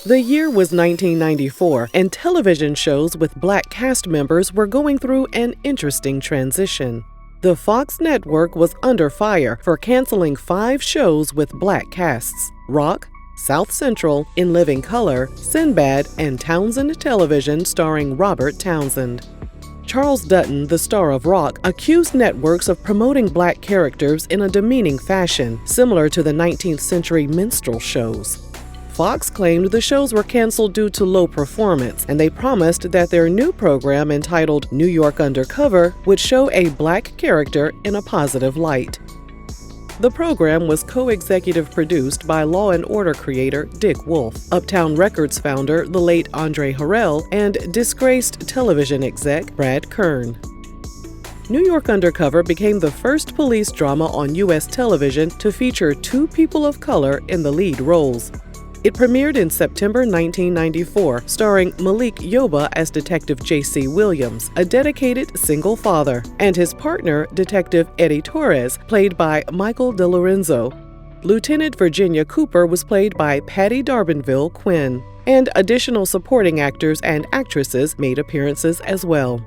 The year was 1994, and television shows with Black cast members were going through an interesting transition. The Fox network was under fire for canceling 5 shows with Black casts: Rock, South Central, In Living Color, Sinbad, and Townsend Television starring Robert Townsend. Charles Dutton, the star of Rock, accused networks of promoting Black characters in a demeaning fashion, similar to the 19th century minstrel shows. Fox claimed the shows were canceled due to low performance, and they promised that their new program entitled New York Undercover would show a Black character in a positive light. The program was co-executive produced by Law & Order creator Dick Wolf, Uptown Records founder the late Andre Harrell, and disgraced television exec Brad Kern. New York Undercover became the first police drama on U.S. television to feature 2 people of color in the lead roles. It premiered in September 1994, starring Malik Yoba as Detective J.C. Williams, a dedicated single father, and his partner, Detective Eddie Torres, played by Michael DeLorenzo. Lieutenant Virginia Cooper was played by Patty Darbanville Quinn, and additional supporting actors and actresses made appearances as well.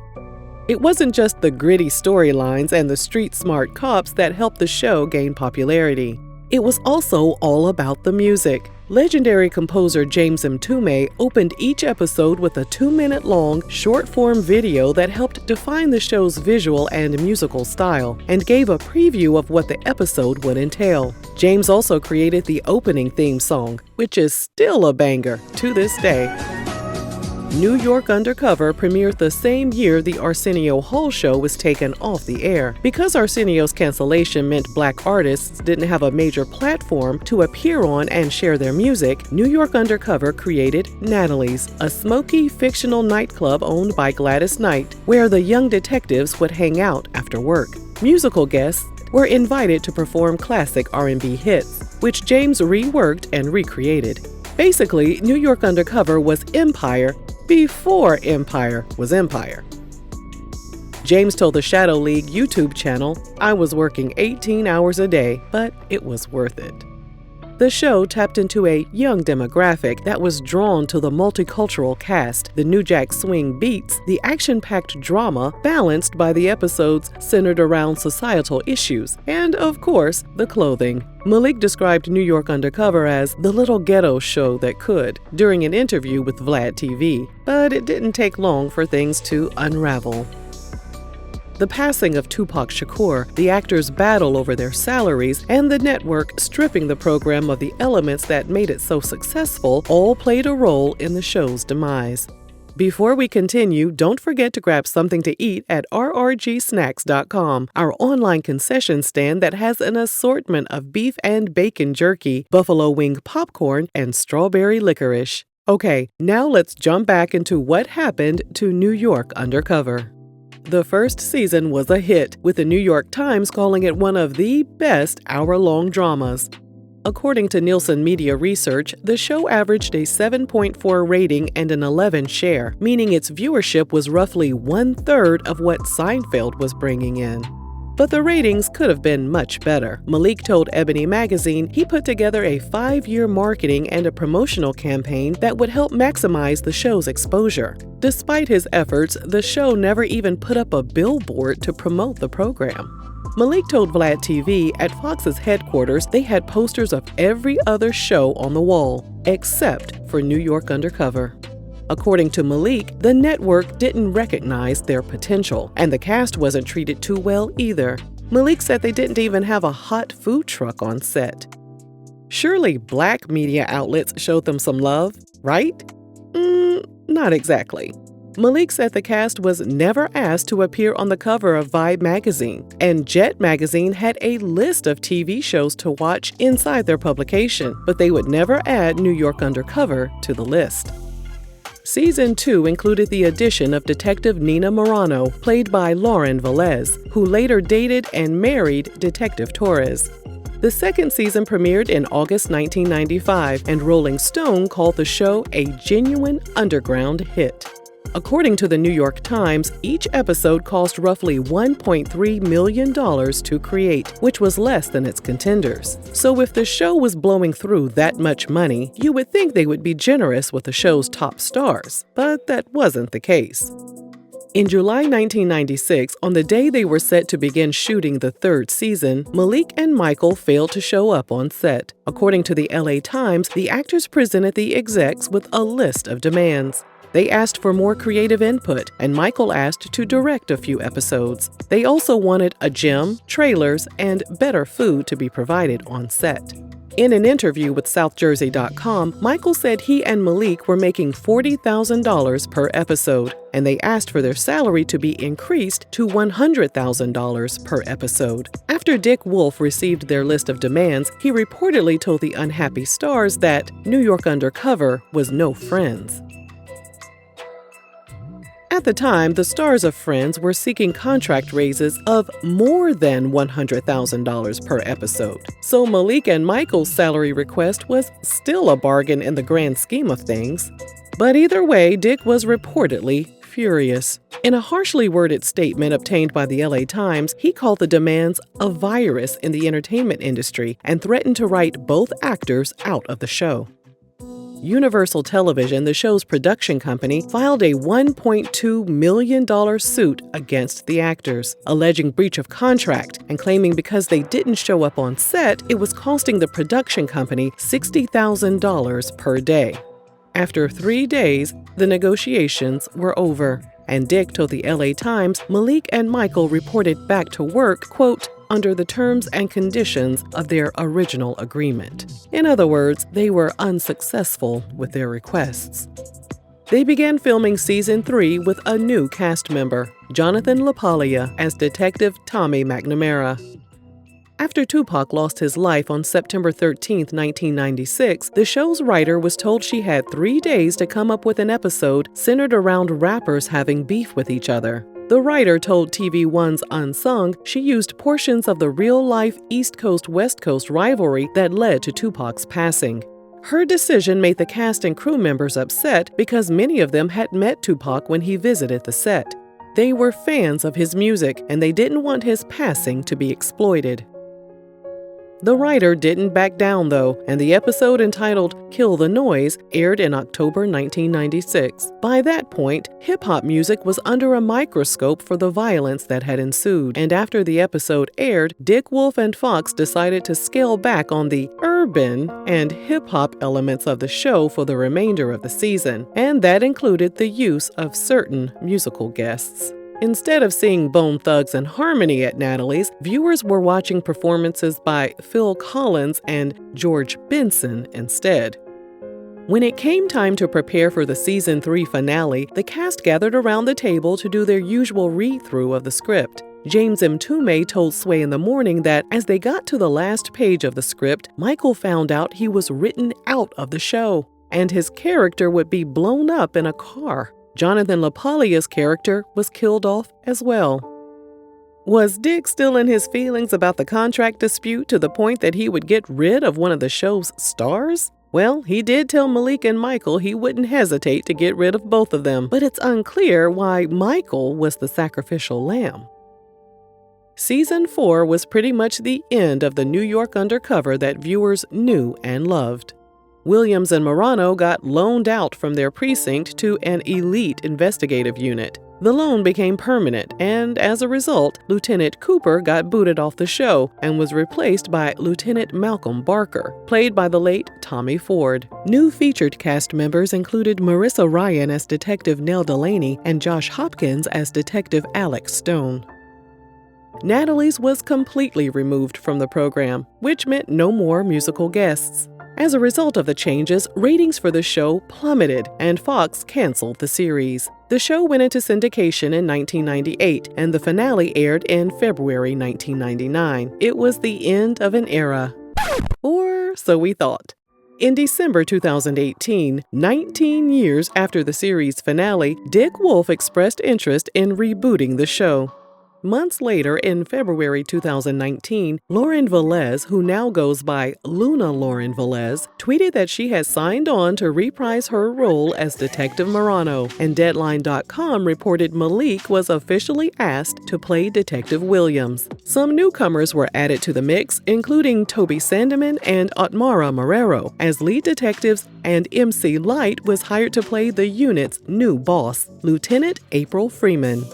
It wasn't just the gritty storylines and the street-smart cops that helped the show gain popularity. It was also all about the music. Legendary composer James Mtume opened each episode with a 2-minute-long, short-form video that helped define the show's visual and musical style, and gave a preview of what the episode would entail. James also created the opening theme song, which is still a banger to this day. New York Undercover premiered the same year the Arsenio Hall show was taken off the air. Because Arsenio's cancellation meant Black artists didn't have a major platform to appear on and share their music, New York Undercover created Natalie's, a smoky, fictional nightclub owned by Gladys Knight, where the young detectives would hang out after work. Musical guests were invited to perform classic R&B hits, which James reworked and recreated. Basically, New York Undercover was Empire before Empire was Empire. James told the Shadow League YouTube channel, "I was working 18 hours a day, but it was worth it." The show tapped into a young demographic that was drawn to the multicultural cast, the New Jack Swing beats, the action-packed drama balanced by the episodes centered around societal issues, and, of course, the clothing. Malik described New York Undercover as the little ghetto show that could during an interview with Vlad TV, but it didn't take long for things to unravel. The passing of Tupac Shakur, the actors' battle over their salaries, and the network stripping the program of the elements that made it so successful all played a role in the show's demise. Before we continue, don't forget to grab something to eat at rrgsnacks.com, our online concession stand that has an assortment of beef and bacon jerky, buffalo wing popcorn, and strawberry licorice. Okay, now let's jump back into what happened to New York Undercover. The first season was a hit, with the New York Times calling it one of the best hour-long dramas. According to Nielsen Media Research, the show averaged a 7.4 rating and an 11 share, meaning its viewership was roughly 1/3 of what Seinfeld was bringing in. But the ratings could have been much better. Malik told Ebony Magazine he put together a 5-year marketing and a promotional campaign that would help maximize the show's exposure. Despite his efforts, the show never even put up a billboard to promote the program. Malik told Vlad TV at Fox's headquarters they had posters of every other show on the wall, except for New York Undercover. According to Malik, the network didn't recognize their potential, and the cast wasn't treated too well either. Malik said they didn't even have a hot food truck on set. Surely Black media outlets showed them some love, right? Not exactly. Malik said the cast was never asked to appear on the cover of Vibe magazine, and Jet magazine had a list of TV shows to watch inside their publication, but they would never add New York Undercover to the list. Season 2 included the addition of Detective Nina Morano, played by Lauren Velez, who later dated and married Detective Torres. The second season premiered in August 1995, and Rolling Stone called the show a genuine underground hit. According to the New York Times, each episode cost roughly $1.3 million to create, which was less than its contenders. So if the show was blowing through that much money, you would think they would be generous with the show's top stars, but that wasn't the case. In July 1996, on the day they were set to begin shooting the third season, Malik and Michael failed to show up on set. According to the LA Times, the actors presented the execs with a list of demands. They asked for more creative input, and Michael asked to direct a few episodes. They also wanted a gym, trailers, and better food to be provided on set. In an interview with SouthJersey.com, Michael said he and Malik were making $40,000 per episode, and they asked for their salary to be increased to $100,000 per episode. After Dick Wolf received their list of demands, he reportedly told the unhappy stars that New York Undercover was no Friends. At the time, the stars of Friends were seeking contract raises of more than $100,000 per episode. So Malik and Michael's salary request was still a bargain in the grand scheme of things. But either way, Dick was reportedly furious. In a harshly worded statement obtained by the LA Times, he called the demands a virus in the entertainment industry and threatened to write both actors out of the show. Universal Television, the show's production company, filed a $1.2 million suit against the actors, alleging breach of contract and claiming because they didn't show up on set, it was costing the production company $60,000 per day. After 3 days, the negotiations were over, and Dick told the LA Times Malik and Michael reported back to work, quote, under the terms and conditions of their original agreement. In other words, they were unsuccessful with their requests. They began filming season 3 with a new cast member, Jonathan LaPaglia, as Detective Tommy McNamara. After Tupac lost his life on September 13, 1996, the show's writer was told she had 3 days to come up with an episode centered around rappers having beef with each other. The writer told TV One's Unsung she used portions of the real-life East Coast-West Coast rivalry that led to Tupac's passing. Her decision made the cast and crew members upset because many of them had met Tupac when he visited the set. They were fans of his music, and they didn't want his passing to be exploited. The writer didn't back down, though, and the episode entitled Kill the Noise aired in October 1996. By that point, hip-hop music was under a microscope for the violence that had ensued, and after the episode aired, Dick Wolf and Fox decided to scale back on the urban and hip-hop elements of the show for the remainder of the season, and that included the use of certain musical guests. Instead of seeing Bone Thugs and Harmony at Natalie's, viewers were watching performances by Phil Collins and George Benson instead. When it came time to prepare for the season 3 finale, the cast gathered around the table to do their usual read-through of the script. James Mtume told Sway in the Morning that as they got to the last page of the script, Michael found out he was written out of the show, and his character would be blown up in a car. Jonathan LaPaglia's character was killed off as well. Was Dick still in his feelings about the contract dispute to the point that he would get rid of one of the show's stars? Well, he did tell Malik and Michael he wouldn't hesitate to get rid of both of them, but it's unclear why Michael was the sacrificial lamb. Season 4 was pretty much the end of the New York Undercover that viewers knew and loved. Williams and Morano got loaned out from their precinct to an elite investigative unit. The loan became permanent, and as a result, Lieutenant Cooper got booted off the show and was replaced by Lieutenant Malcolm Barker, played by the late Tommy Ford. New featured cast members included Marissa Ryan as Detective Nell Delaney and Josh Hopkins as Detective Alex Stone. Natalie's was completely removed from the program, which meant no more musical guests. As a result of the changes, ratings for the show plummeted, and Fox canceled the series. The show went into syndication in 1998, and the finale aired in February 1999. It was the end of an era. Or so we thought. In December 2018, 19 years after the series finale, Dick Wolf expressed interest in rebooting the show. Months later, in February 2019, Lauren Velez, who now goes by Luna Lauren Velez, tweeted that she had signed on to reprise her role as Detective Morano, and Deadline.com reported Malik was officially asked to play Detective Williams. Some newcomers were added to the mix, including Toby Sandeman and Otmara Marrero, as lead detectives, and MC Light was hired to play the unit's new boss, Lieutenant April Freeman.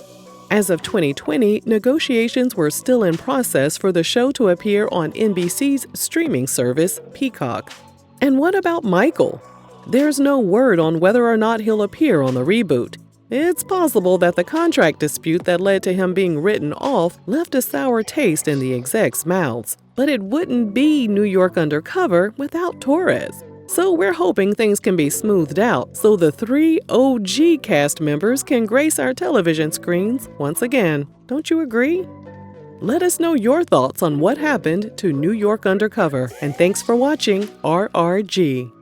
As of 2020, negotiations were still in process for the show to appear on NBC's streaming service, Peacock. And what about Michael? There's no word on whether or not he'll appear on the reboot. It's possible that the contract dispute that led to him being written off left a sour taste in the execs' mouths. But it wouldn't be New York Undercover without Torres. So we're hoping things can be smoothed out so the 3 OG cast members can grace our television screens once again. Don't you agree? Let us know your thoughts on what happened to New York Undercover. And thanks for watching RRG.